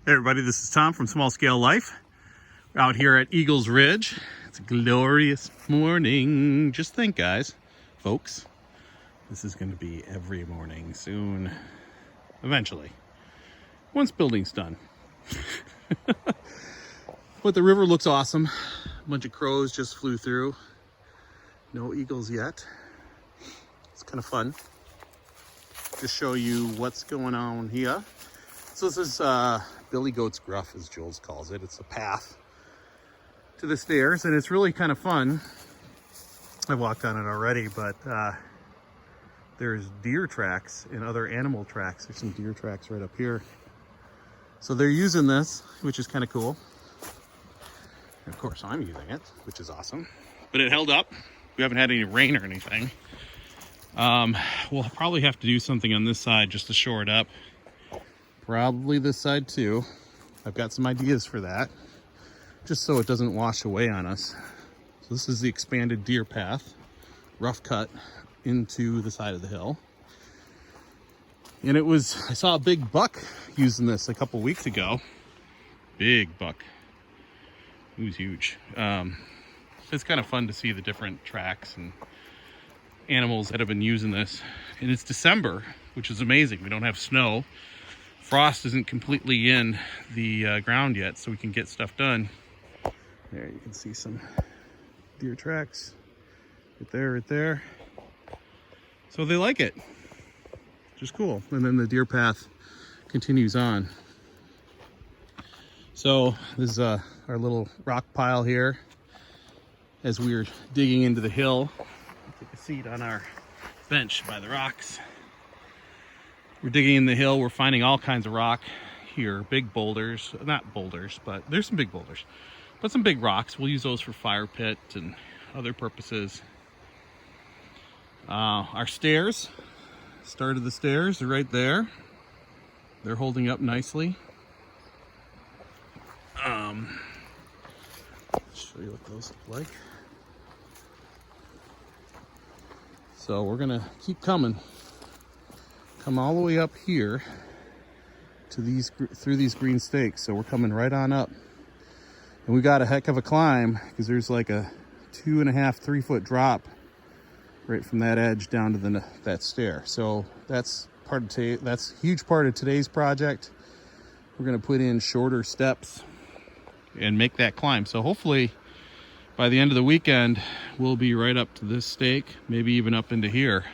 Hey everybody, this is Tom from Small Scale Life. We're out here at Eagles Ridge. It's a glorious morning. Just think, guys, folks, this is going to be every morning soon, eventually, once building's done. But the river looks awesome. A bunch of crows just flew through. No eagles yet. It's kind of fun. Just show you what's going on here. So this is Billy Goat's Gruff, as Jules calls it. It's a path to the stairs, and it's really kind of fun. I've walked on it already, but there's deer tracks and other animal tracks. There's some deer tracks right up here. So they're using this, which is kind of cool. And of course, I'm using it, which is awesome. But it held up. We haven't had any rain or anything. We'll probably have to do something on this side just to shore it up. Probably this side too. I've got some ideas for that, just so it doesn't wash away on us. So this is the expanded deer path, rough cut into the side of the hill. And I saw a big buck using this a couple weeks ago. Big buck. He was huge. It's kind of fun to see the different tracks and animals that have been using this. And it's December, which is amazing. We don't have snow. Frost isn't completely in the ground yet, so we can get stuff done. There, you can see some deer tracks right there, right there. So they like it, which is cool. And then the deer path continues on. So this is our little rock pile here. As we were digging into the hill, take a seat on our bench by the rocks. We're digging in the hill. We're finding all kinds of rock here. Big boulders, not boulders, but there's some big boulders, but some big rocks. We'll use those for fire pit and other purposes. Our stairs, start of the stairs are right there. They're holding up nicely. Show you what those look like. So we're gonna keep coming. Come all the way up here to through these green stakes. So we're coming right on up, and we got a heck of a climb because there's like a 2.5-3 foot drop right from that edge down to that stair. So that's that's a huge part of today's project. We're going to put in shorter steps and make that climb. So hopefully by the end of the weekend we'll be right up to this stake, maybe even up into here.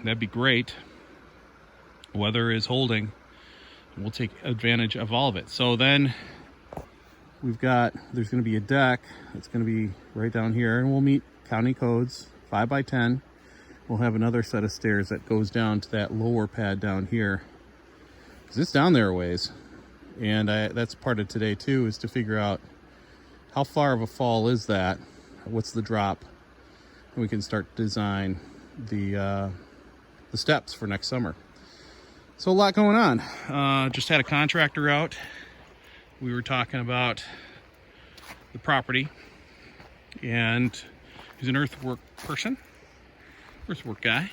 That'd be great. Weather is holding. We'll take advantage of all of it. So then there's going to be a deck that's going to be right down here, and we'll meet county codes 5 by 10. We'll have another set of stairs that goes down to that lower pad down here, because it's down there a ways. And that's part of today too, is to figure out how far of a fall is that, what's the drop, and we can start to design the steps for next summer. So a lot going on. Just had a contractor out. We were talking about the property, and he's an earthwork guy.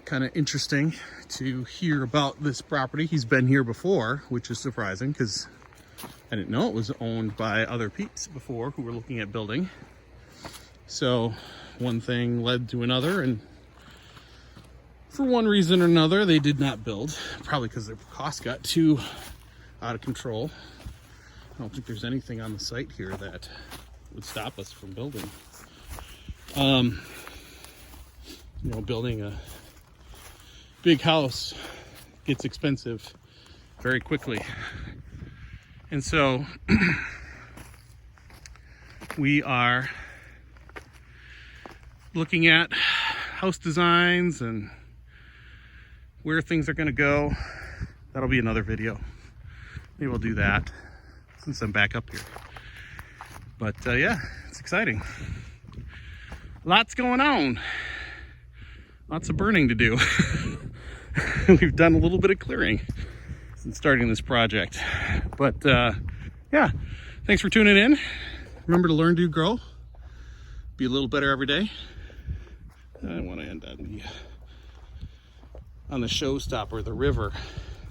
Kind of interesting to hear about this property. He's been here before, which is surprising because I didn't know it was owned by other peeps before who were looking at building. So one thing led to another, and for one reason or another, they did not build. Probably because their costs got too out of control. I don't think there's anything on the site here that would stop us from building. Building a big house gets expensive very quickly. And so we are looking at house designs and where things are going to go. That'll be another video. Maybe we'll do that since I'm back up here. But yeah, it's exciting. Lots going on. Lots of burning to do. We've done a little bit of clearing since starting this project. But yeah, thanks for tuning in. Remember to learn, do, grow. Be a little better every day. I want to end on the showstopper, the river.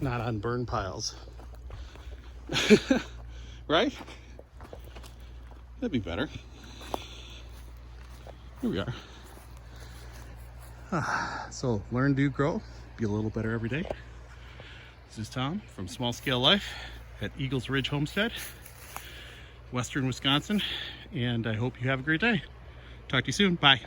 not on burn piles. Right? That'd be better. Here we are. So learn, do, grow, be a little better every day. This is Tom from Small Scale Life at Eagles Ridge Homestead, Western Wisconsin, and I hope you have a great day. Talk to you soon. Bye.